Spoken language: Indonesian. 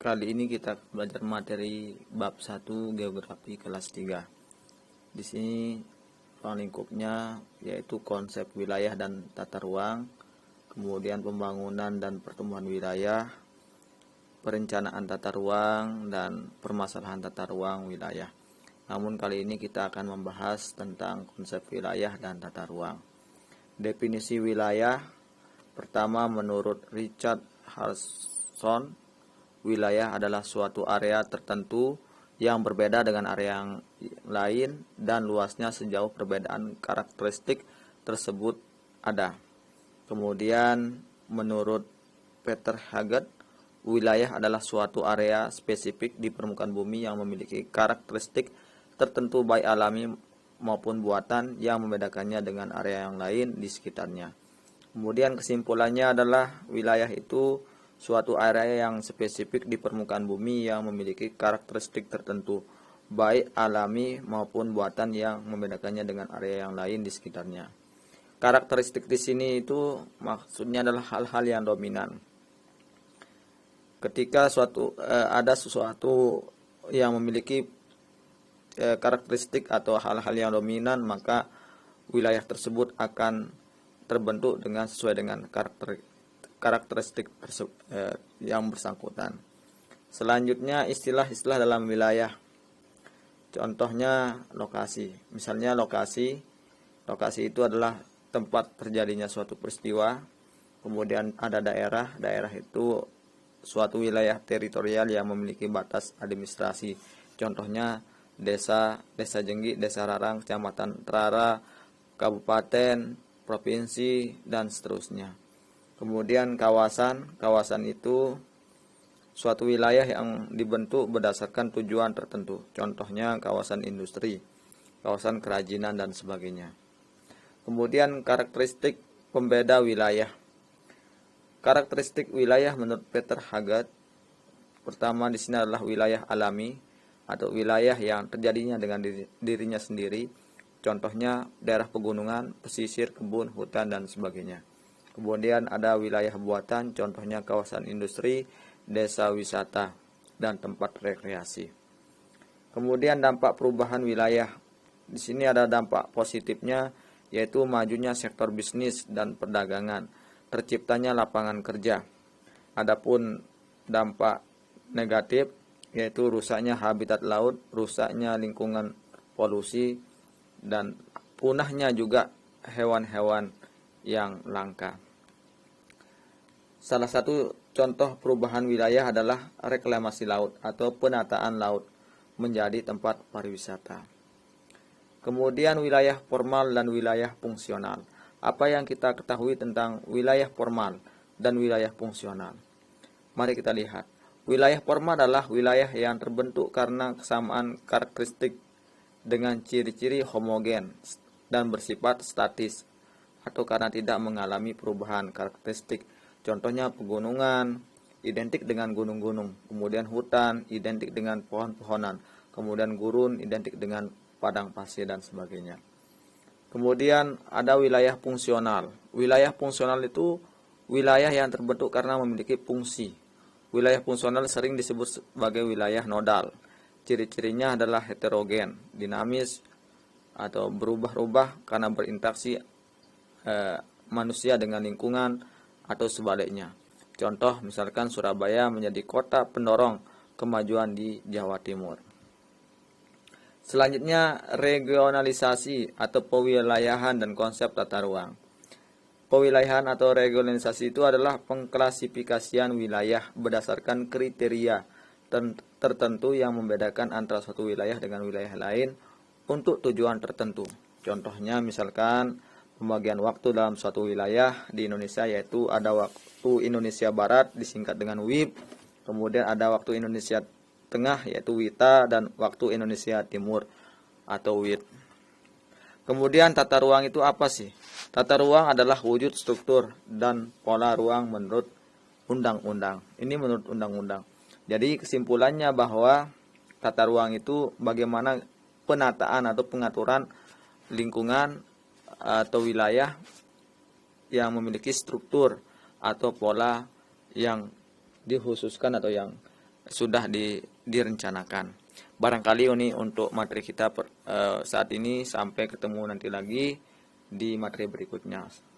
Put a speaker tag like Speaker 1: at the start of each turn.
Speaker 1: Kali ini kita belajar materi bab 1 Geografi kelas 3. Di sini ruang lingkupnya yaitu konsep wilayah dan tata ruang, kemudian pembangunan dan pertumbuhan wilayah, perencanaan tata ruang dan permasalahan tata ruang wilayah. Namun kali ini kita akan membahas tentang konsep wilayah dan tata ruang. Definisi wilayah pertama menurut Richard Harrison, wilayah adalah suatu area tertentu yang berbeda dengan area yang lain dan luasnya sejauh perbedaan karakteristik tersebut ada. Kemudian menurut Peter Haggett, wilayah adalah suatu area spesifik di permukaan bumi yang memiliki karakteristik tertentu baik alami maupun buatan yang membedakannya dengan area yang lain di sekitarnya. Kemudian kesimpulannya adalah wilayah itu suatu area yang spesifik di permukaan bumi yang memiliki karakteristik tertentu, baik alami maupun buatan yang membedakannya dengan area yang lain di sekitarnya. Karakteristik di sini itu maksudnya adalah hal-hal yang dominan. Ketika ada sesuatu yang memiliki karakteristik atau hal-hal yang dominan, maka wilayah tersebut akan terbentuk sesuai dengan karakteristik yang bersangkutan. Selanjutnya istilah-istilah dalam wilayah. Contohnya lokasi. Misalnya lokasi itu adalah tempat terjadinya suatu peristiwa. Kemudian ada daerah. Daerah itu suatu wilayah teritorial yang memiliki batas administrasi. Contohnya desa Jenggi, desa Rarang, kecamatan Trara, kabupaten, provinsi, dan seterusnya. Kemudian kawasan itu suatu wilayah yang dibentuk berdasarkan tujuan tertentu. Contohnya kawasan industri, kawasan kerajinan, dan sebagainya. Kemudian karakteristik pembeda wilayah. Karakteristik wilayah menurut Peter Haggett, pertama di sini adalah wilayah alami atau wilayah yang terjadinya dengan dirinya sendiri. Contohnya daerah pegunungan, pesisir, kebun, hutan, dan sebagainya. Kemudian ada wilayah buatan, contohnya kawasan industri, desa wisata, dan tempat rekreasi. Kemudian dampak perubahan wilayah. Di sini ada dampak positifnya, yaitu majunya sektor bisnis dan perdagangan, terciptanya lapangan kerja. Adapun dampak negatif, yaitu rusaknya habitat laut, rusaknya lingkungan, polusi, dan punahnya juga hewan-hewan yang langka. Salah satu contoh perubahan wilayah adalah reklamasi laut atau penataan laut menjadi tempat pariwisata. Kemudian wilayah formal dan wilayah fungsional. Apa yang kita ketahui tentang wilayah formal dan wilayah fungsional? Mari kita lihat. Wilayah formal adalah wilayah yang terbentuk karena kesamaan karakteristik dengan ciri-ciri homogen dan bersifat statis, atau karena tidak mengalami perubahan karakteristik. Contohnya pegunungan identik dengan gunung-gunung, kemudian hutan identik dengan pohon-pohonan, kemudian gurun identik dengan padang pasir, dan sebagainya. Kemudian ada wilayah fungsional. Wilayah fungsional itu wilayah yang terbentuk karena memiliki fungsi. Wilayah fungsional sering disebut sebagai wilayah nodal. Ciri-cirinya adalah heterogen, dinamis, atau berubah-ubah karena berinteraksi manusia dengan lingkungan atau sebaliknya. Contoh misalkan Surabaya menjadi kota pendorong kemajuan di Jawa Timur. Selanjutnya regionalisasi atau pewilayahan dan konsep tata ruang. Pewilayahan atau regionalisasi itu adalah pengklasifikasian wilayah berdasarkan kriteria tertentu yang membedakan antara suatu wilayah dengan wilayah lain untuk tujuan tertentu. Contohnya misalkan pembagian waktu dalam suatu wilayah di Indonesia, yaitu ada waktu Indonesia Barat disingkat dengan WIB, kemudian ada waktu Indonesia Tengah yaitu WITA, dan waktu Indonesia Timur atau WIT. Kemudian tata ruang itu apa sih? Tata ruang adalah wujud struktur dan pola ruang menurut undang-undang. Ini menurut undang-undang. Jadi kesimpulannya bahwa tata ruang itu bagaimana penataan atau pengaturan lingkungan atau wilayah yang memiliki struktur atau pola yang dikhususkan atau yang sudah direncanakan. Barangkali ini untuk materi kita saat ini, sampai ketemu nanti lagi di materi berikutnya.